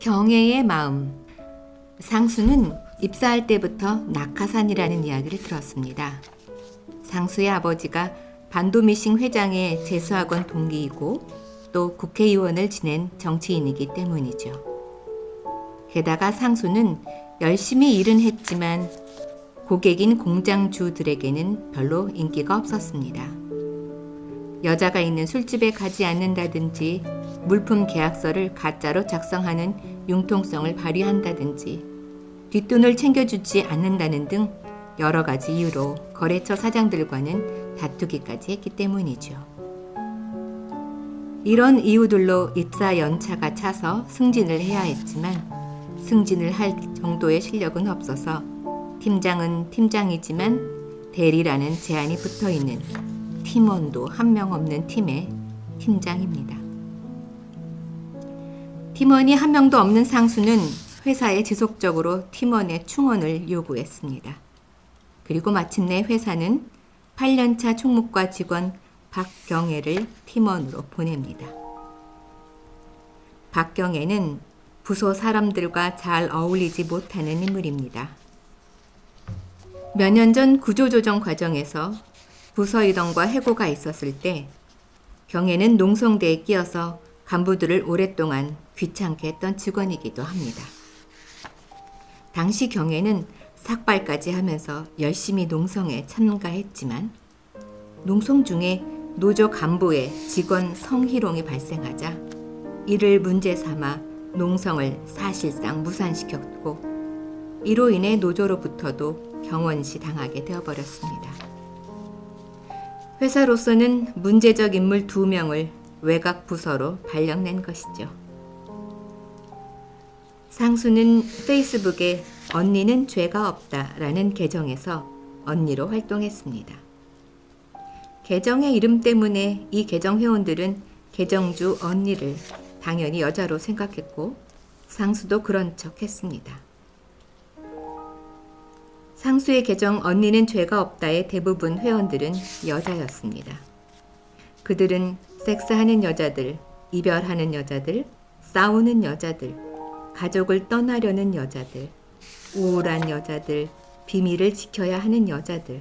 경애의 마음. 상수는 입사할 때부터 낙하산이라는 이야기를 들었습니다. 상수의 아버지가 반도미싱 회장의 재수학원 동기이고 또 국회의원을 지낸 정치인이기 때문이죠. 게다가 상수는 열심히 일은 했지만 고객인 공장주들에게는 별로 인기가 없었습니다. 여자가 있는 술집에 가지 않는다든지 물품 계약서를 가짜로 작성하는 융통성을 발휘한다든지 뒷돈을 챙겨주지 않는다는 등 여러 가지 이유로 거래처 사장들과는 다투기까지 했기 때문이죠. 이런 이유들로 입사 연차가 차서 승진을 해야 했지만 승진을 할 정도의 실력은 없어서 팀장은 팀장이지만 대리라는 제한이 붙어있는 팀원도 한 명 없는 팀의 팀장입니다. 팀원이 한 명도 없는 상수는 회사에 지속적으로 팀원의 충원을 요구했습니다. 그리고 마침내 회사는 8년차 총무과 직원 박경애를 팀원으로 보냅니다. 박경애는 부서 사람들과 잘 어울리지 못하는 인물입니다. 몇 년 전 구조조정 과정에서 부서 이동과 해고가 있었을 때 경애는 농성대에 끼어서 간부들을 오랫동안 귀찮게 했던 직원이기도 합니다. 당시 경애는 삭발까지 하면서 열심히 농성에 참가했지만 농성 중에 노조 간부의 직원 성희롱이 발생하자 이를 문제 삼아 농성을 사실상 무산시켰고 이로 인해 노조로부터도 경원시 당하게 되어버렸습니다. 회사로서는 문제적 인물 2명을 외곽 부서로 발령낸 것이죠. 상수는 페이스북에 언니는 죄가 없다라는 계정에서 언니로 활동했습니다. 계정의 이름 때문에 이 계정 회원들은 계정주 언니를 당연히 여자로 생각했고 상수도 그런 척 했습니다. 상수의 계정 언니는 죄가 없다의 대부분 회원들은 여자였습니다. 그들은 섹스하는 여자들, 이별하는 여자들, 싸우는 여자들, 가족을 떠나려는 여자들, 우울한 여자들, 비밀을 지켜야 하는 여자들,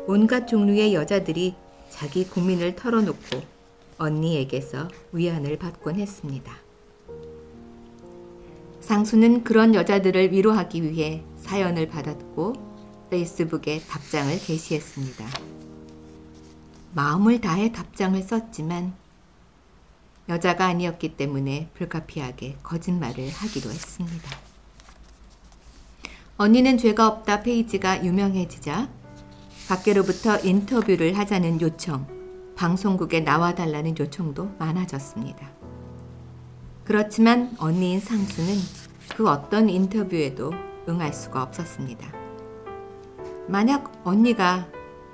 온갖 종류의 여자들이 자기 고민을 털어놓고 언니에게서 위안을 받곤 했습니다. 상수는 그런 여자들을 위로하기 위해 사연을 받았고 페이스북에 답장을 게시했습니다. 마음을 다해 답장을 썼지만 여자가 아니었기 때문에 불가피하게 거짓말을 하기도 했습니다. 언니는 죄가 없다 페이지가 유명해지자 밖으로부터 인터뷰를 하자는 요청, 방송국에 나와달라는 요청도 많아졌습니다. 그렇지만 언니인 상수는 그 어떤 인터뷰에도 응할 수가 없었습니다. 만약 언니가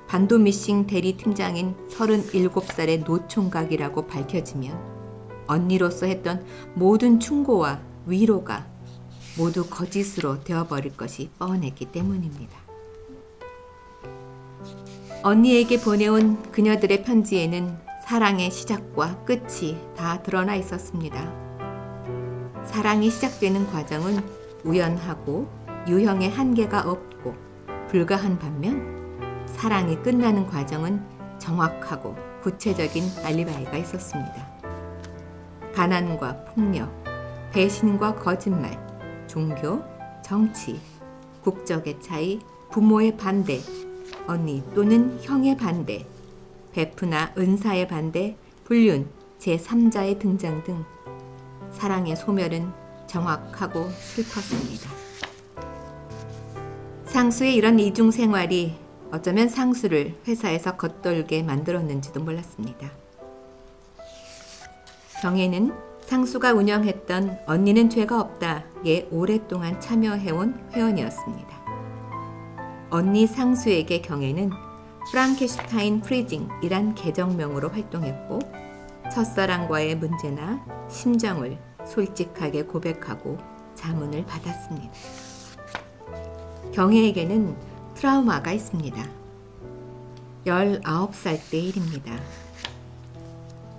반도미싱 대리팀장인 37살의 노총각이라고 밝혀지면 언니로서 했던 모든 충고와 위로가 모두 거짓으로 되어버릴 것이 뻔했기 때문입니다. 언니에게 보내온 그녀들의 편지에는 사랑의 시작과 끝이 다 드러나 있었습니다. 사랑이 시작되는 과정은 우연하고 유형의 한계가 없고 불가한 반면 사랑이 끝나는 과정은 정확하고 구체적인 알리바이가 있었습니다. 가난과 폭력, 배신과 거짓말, 종교, 정치, 국적의 차이, 부모의 반대, 언니 또는 형의 반대, 베프나 은사의 반대, 불륜, 제3자의 등장 등 사랑의 소멸은 정확하고 슬펐습니다. 상수의 이런 이중 생활이 어쩌면 상수를 회사에서 겉돌게 만들었는지도 몰랐습니다. 경애는 상수가 운영했던 언니는 죄가 없다에 오랫동안 참여해온 회원이었습니다. 언니 상수에게 경애는 프랑켄슈타인 프리징이란 계정명으로 활동했고 첫사랑과의 문제나 심정을 솔직하게 고백하고 자문을 받았습니다. 경애에게는 트라우마가 있습니다. 19살 때 일입니다.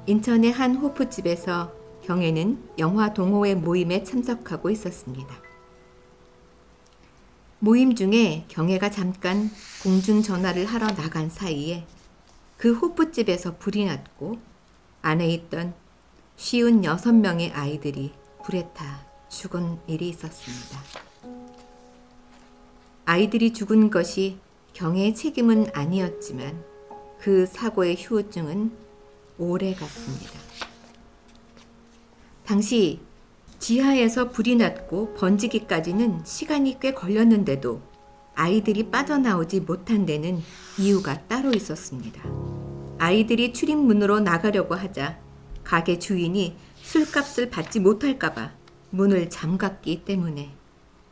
인천의 한 호프집에서 경혜는 영화 동호회 모임에 참석하고 있었습니다. 모임 중에 경혜가 잠깐 공중전화를 하러 나간 사이에 그 호프집에서 불이 났고 안에 있던 56명의 아이들이 불에 타 죽은 일이 있었습니다. 아이들이 죽은 것이 경혜의 책임은 아니었지만 그 사고의 후유증은 오래 갔습니다. 당시 지하에서 불이 났고 번지기까지는 시간이 꽤 걸렸는데도 아이들이 빠져나오지 못한 데는 이유가 따로 있었습니다. 아이들이 출입문으로 나가려고 하자 가게 주인이 술값을 받지 못할까봐 문을 잠갔기 때문에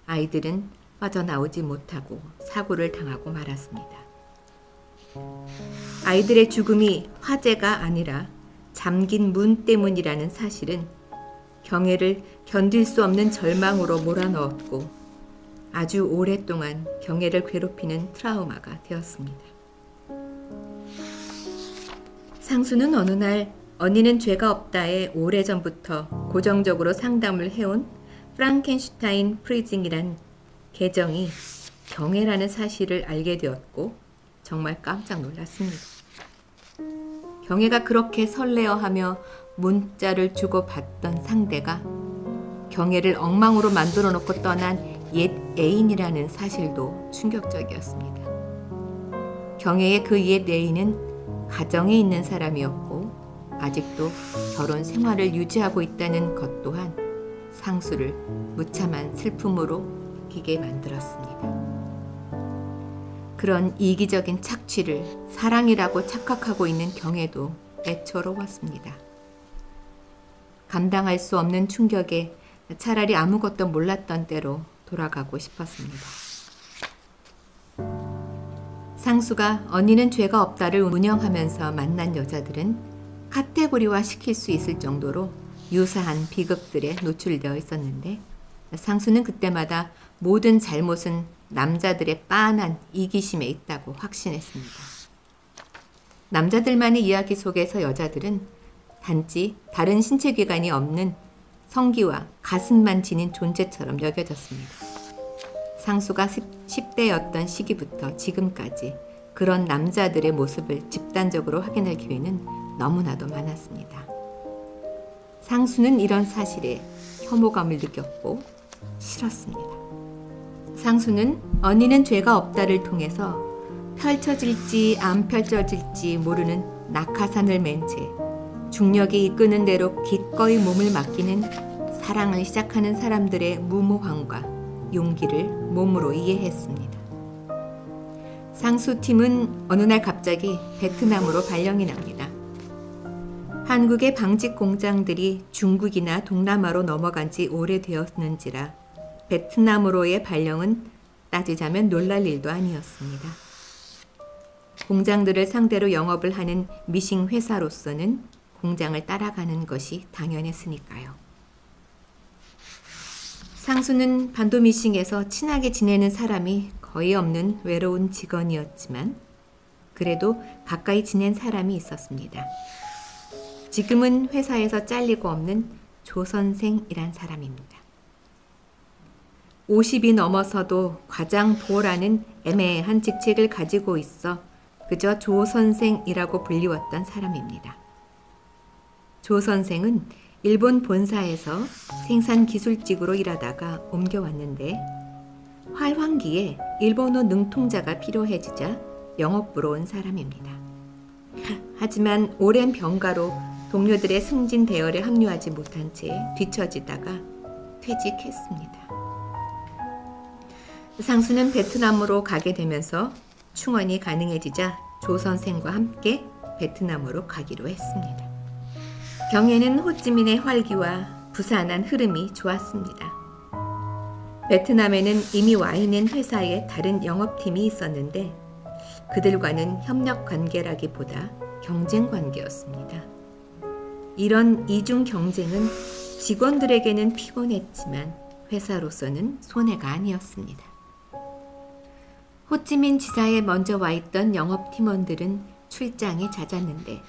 아이들은 빠져나오지 못하고 사고를 당하고 말았습니다. 아이들의 죽음이 화재가 아니라 잠긴 문 때문이라는 사실은 경혜를 견딜 수 없는 절망으로 몰아넣었고 아주 오랫동안 경혜를 괴롭히는 트라우마가 되었습니다. 상수는 어느 날 언니는 죄가 없다에 오래전부터 고정적으로 상담을 해온 프랑켄슈타인 프리징이란 계정이 경혜라는 사실을 알게 되었고 정말 깜짝 놀랐습니다. 경혜가 그렇게 설레어하며 문자를 주고받던 상대가 경혜를 엉망으로 만들어 놓고 떠난 옛 애인이라는 사실도 충격적이었습니다. 경혜의 그 옛 애인은 가정에 있는 사람이었고 아직도 결혼 생활을 유지하고 있다는 것 또한 상수를 무참한 슬픔으로 느끼게 만들었습니다. 그런 이기적인 착취를 사랑이라고 착각하고 있는 경혜도 애처로웠습니다. 감당할 수 없는 충격에 차라리 아무것도 몰랐던 때로 돌아가고 싶었습니다. 상수가 언니는 죄가 없다를 운영하면서 만난 여자들은 카테고리화 시킬 수 있을 정도로 유사한 비극들에 노출되어 있었는데 상수는 그때마다 모든 잘못은 남자들의 빤한 이기심에 있다고 확신했습니다. 남자들만의 이야기 속에서 여자들은 단지 다른 신체기관이 없는 성기와 가슴만 지닌 존재처럼 여겨졌습니다. 상수가 10대였던 시기부터 지금까지 그런 남자들의 모습을 집단적으로 확인할 기회는 너무나도 많았습니다. 상수는 이런 사실에 혐오감을 느꼈고 싫었습니다. 상수는 언니는 죄가 없다를 통해서 펼쳐질지 안 펼쳐질지 모르는 낙하산을 맨 채 중력이 이끄는 대로 기꺼이 몸을 맡기는 사랑을 시작하는 사람들의 무모함과 용기를 몸으로 이해했습니다. 상수팀은 어느 날 갑자기 베트남으로 발령이 납니다. 한국의 방직 공장들이 중국이나 동남아로 넘어간 지 오래되었는지라 베트남으로의 발령은 따지자면 놀랄 일도 아니었습니다. 공장들을 상대로 영업을 하는 미싱 회사로서는 공장을 따라가는 것이 당연했으니까요. 상수는 반도미싱에서 친하게 지내는 사람이 거의 없는 외로운 직원이었지만 그래도 가까이 지낸 사람이 있었습니다. 지금은 회사에서 잘리고 없는 조 선생이란 사람입니다. 50이 넘어서도 과장보라는 애매한 직책을 가지고 있어 그저 조 선생이라고 불리웠던 사람입니다. 조 선생은 일본 본사에서 생산기술직으로 일하다가 옮겨왔는데 활황기에 일본어 능통자가 필요해지자 영업부로 온 사람입니다. 하지만 오랜 병가로 동료들의 승진 대열에 합류하지 못한 채 뒤처지다가 퇴직했습니다. 상수는 베트남으로 가게 되면서 충원이 가능해지자 조 선생과 함께 베트남으로 가기로 했습니다. 경혜는 호찌민의 활기와 부산한 흐름이 좋았습니다. 베트남에는 이미 와 있는 회사의 다른 영업팀이 있었는데 그들과는 협력 관계라기보다 경쟁 관계였습니다. 이런 이중 경쟁은 직원들에게는 피곤했지만 회사로서는 손해가 아니었습니다. 호찌민 지사에 먼저 와 있던 영업팀원들은 출장이 잦았는데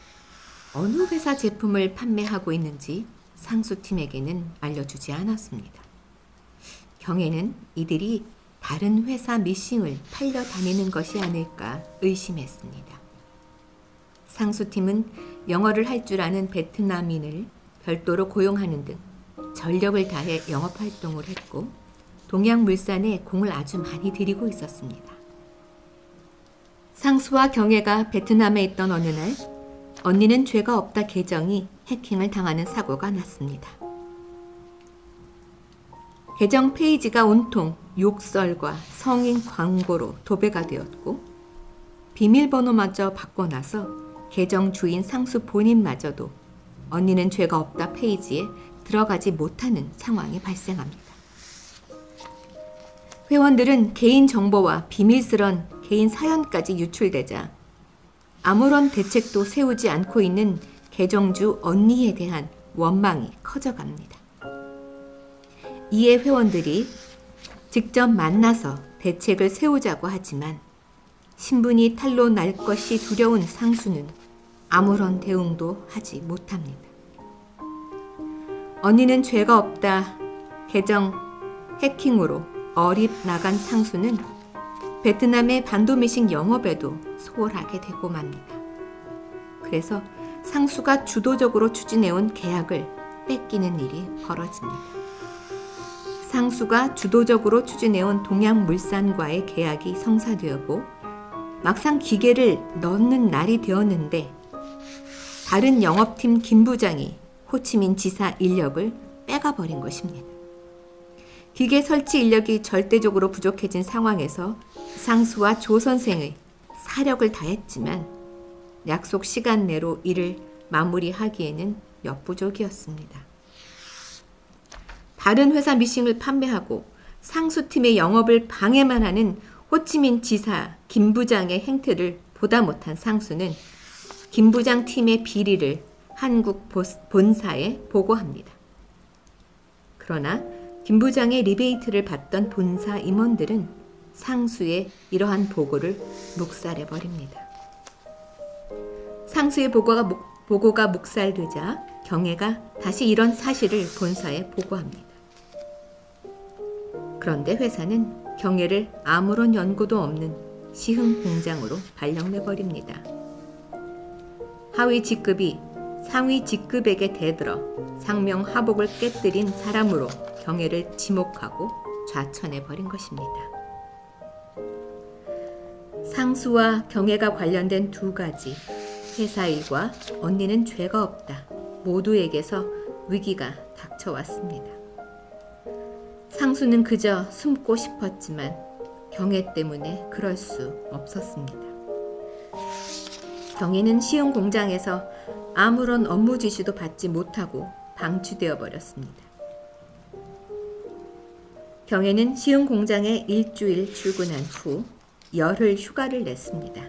어느 회사 제품을 판매하고 있는지 상수팀에게는 알려주지 않았습니다. 경혜는 이들이 다른 회사 미싱을 팔려 다니는 것이 아닐까 의심했습니다. 상수팀은 영어를 할 줄 아는 베트남인을 별도로 고용하는 등 전력을 다해 영업활동을 했고 동양물산에 공을 아주 많이 들이고 있었습니다. 상수와 경혜가 베트남에 있던 어느 날 언니는 죄가 없다 계정이 해킹을 당하는 사고가 났습니다. 계정 페이지가 온통 욕설과 성인 광고로 도배가 되었고 비밀번호마저 바꿔놔서 계정 주인 상수 본인마저도 언니는 죄가 없다 페이지에 들어가지 못하는 상황이 발생합니다. 회원들은 개인 정보와 비밀스런 개인 사연까지 유출되자 아무런 대책도 세우지 않고 있는 계정주 언니에 대한 원망이 커져갑니다. 이에 회원들이 직접 만나서 대책을 세우자고 하지만 신분이 탄로 날 것이 두려운 상수는 아무런 대응도 하지 못합니다. 언니는 죄가 없다 계정 해킹으로 어립 나간 상수는 베트남의 반도미싱 영업에도 소홀하게 되고 맙니다. 그래서 상수가 주도적으로 추진해온 계약을 뺏기는 일이 벌어집니다. 상수가 주도적으로 추진해온 동양물산과의 계약이 성사되었고 막상 기계를 넣는 날이 되었는데 다른 영업팀 김 부장이 호치민 지사 인력을 빼가버린 것입니다. 기계 설치 인력이 절대적으로 부족해진 상황에서 상수와 조 선생의 사력을 다했지만 약속 시간 내로 일을 마무리하기에는 역부족이었습니다. 다른 회사 미싱을 판매하고 상수팀의 영업을 방해만 하는 호치민 지사 김 부장의 행태를 보다 못한 상수는 김 부장 팀의 비리를 한국 본사에 보고합니다. 그러나 김 부장의 리베이트를 받던 본사 임원들은 상수의 이러한 보고를 묵살해버립니다. 상수의 보고가 묵살되자 경혜가 다시 이런 사실을 본사에 보고합니다. 그런데 회사는 경혜를 아무런 연고도 없는 시흥 공장으로 발령내버립니다. 하위 직급이 상위 직급에게 대들어 상명하복을 깨뜨린 사람으로 경혜를 지목하고 좌천해버린 것입니다. 상수와 경혜가 관련된 두 가지 회사 일과 언니는 죄가 없다 모두에게서 위기가 닥쳐왔습니다. 상수는 그저 숨고 싶었지만 경혜 때문에 그럴 수 없었습니다. 경혜는 시흥 공장에서 아무런 업무 지시도 받지 못하고 방치되어 버렸습니다. 경혜는 시흥 공장에 일주일 출근한 후 열흘 휴가를 냈습니다.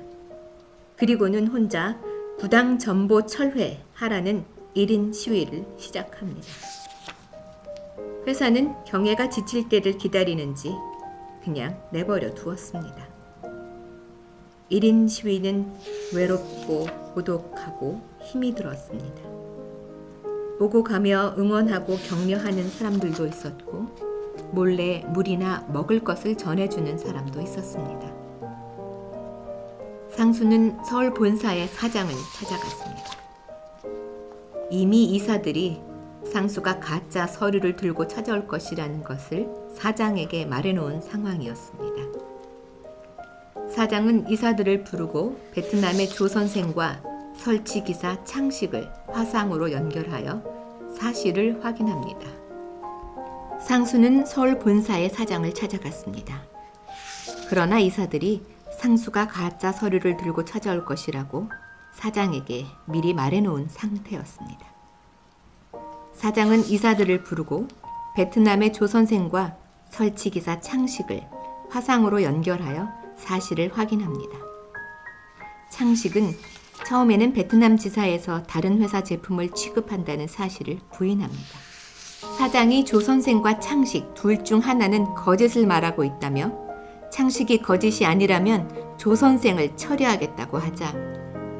그리고는 혼자 부당 전보 철회하라는 1인 시위를 시작합니다. 회사는 경혜가 지칠 때를 기다리는지 그냥 내버려 두었습니다. 1인 시위는 외롭고 고독하고 힘이 들었습니다. 오고 가며 응원하고 격려하는 사람들도 있었고 몰래 물이나 먹을 것을 전해주는 사람도 있었습니다. 상수는 서울 본사의 사장을 찾아갔습니다. 이미 이사들이 상수가 가짜 서류를 들고 찾아올 것이라는 것을 사장에게 말해놓은 상황이었습니다. 사장은 이사들을 부르고 베트남의 조 선생과 설치기사 창식을 화상으로 연결하여 사실을 확인합니다. 상수는 서울 본사의 사장을 찾아갔습니다. 그러나 이사들이 상수가 가짜 서류를 들고 찾아올 것이라고 사장에게 미리 말해놓은 상태였습니다. 사장은 이사들을 부르고 베트남의 조 선생과 설치기사 창식을 화상으로 연결하여 사실을 확인합니다. 창식은 처음에는 베트남 지사에서 다른 회사 제품을 취급한다는 사실을 부인합니다. 사장이 조 선생과 창식 둘 중 하나는 거짓을 말하고 있다며 창식이 거짓이 아니라면 조 선생을 처리하겠다고 하자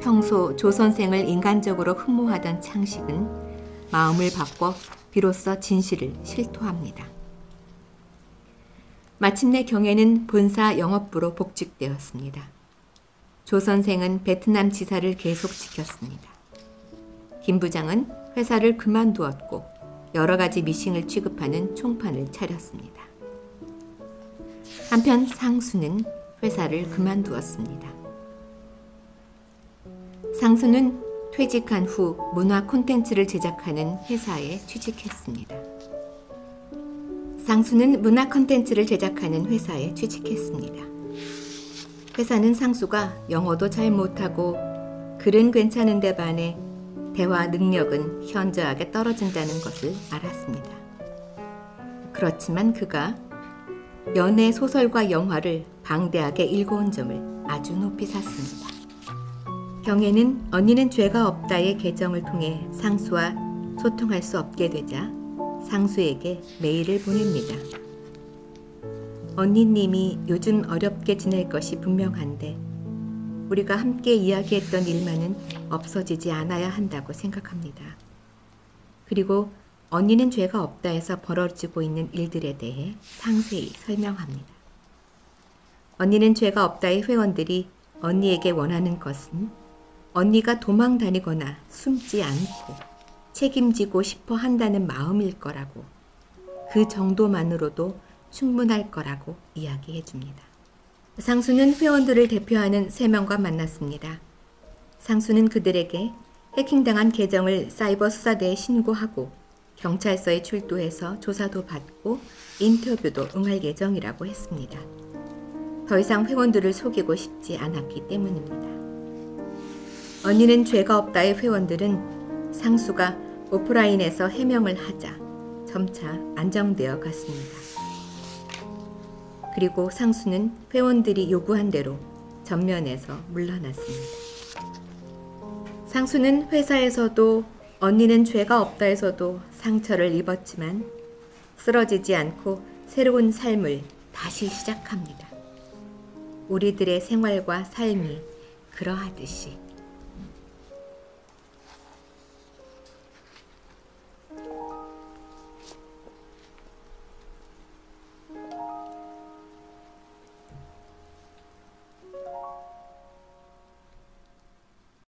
평소 조 선생을 인간적으로 흠모하던 창식은 마음을 바꿔 비로소 진실을 실토합니다. 마침내 경혜는 본사 영업부로 복직되었습니다. 조 선생은 베트남 지사를 계속 지켰습니다. 김 부장은 회사를 그만두었고 여러 가지 미싱을 취급하는 총판을 차렸습니다. 한편 상수는 회사를 그만두었습니다. 상수는 퇴직한 후 문화 콘텐츠를 제작하는 회사에 취직했습니다. 상수는 문화 콘텐츠를 제작하는 회사에 취직했습니다. 회사는 상수가 영어도 잘 못하고 글은 괜찮은데 반해 대화 능력은 현저하게 떨어진다는 것을 알았습니다. 그렇지만 그가 연애 소설과 영화를 방대하게 읽어온 점을 아주 높이 샀습니다. 경혜는 언니는 죄가 없다의 계정을 통해 상수와 소통할 수 없게 되자 상수에게 메일을 보냅니다. 언니님이 요즘 어렵게 지낼 것이 분명한데 우리가 함께 이야기했던 일만은 없어지지 않아야 한다고 생각합니다. 그리고 언니는 죄가 없다에서 벌어지고 있는 일들에 대해 상세히 설명합니다. 언니는 죄가 없다의 회원들이 언니에게 원하는 것은 언니가 도망 다니거나 숨지 않고 책임지고 싶어 한다는 마음일 거라고, 그 정도만으로도 충분할 거라고 이야기해 줍니다. 상수는 회원들을 대표하는 3명과 만났습니다. 상수는 그들에게 해킹당한 계정을 사이버 수사대에 신고하고 경찰서에 출두해서 조사도 받고 인터뷰도 응할 예정이라고 했습니다. 더 이상 회원들을 속이고 싶지 않았기 때문입니다. 언니는 죄가 없다의 회원들은 상수가 오프라인에서 해명을 하자 점차 안정되어 갔습니다. 그리고 상수는 회원들이 요구한 대로 전면에서 물러났습니다. 상수는 회사에서도 언니는 죄가 없다에서도 상처를 입었지만 쓰러지지 않고 새로운 삶을 다시 시작합니다. 우리들의 생활과 삶이 그러하듯이.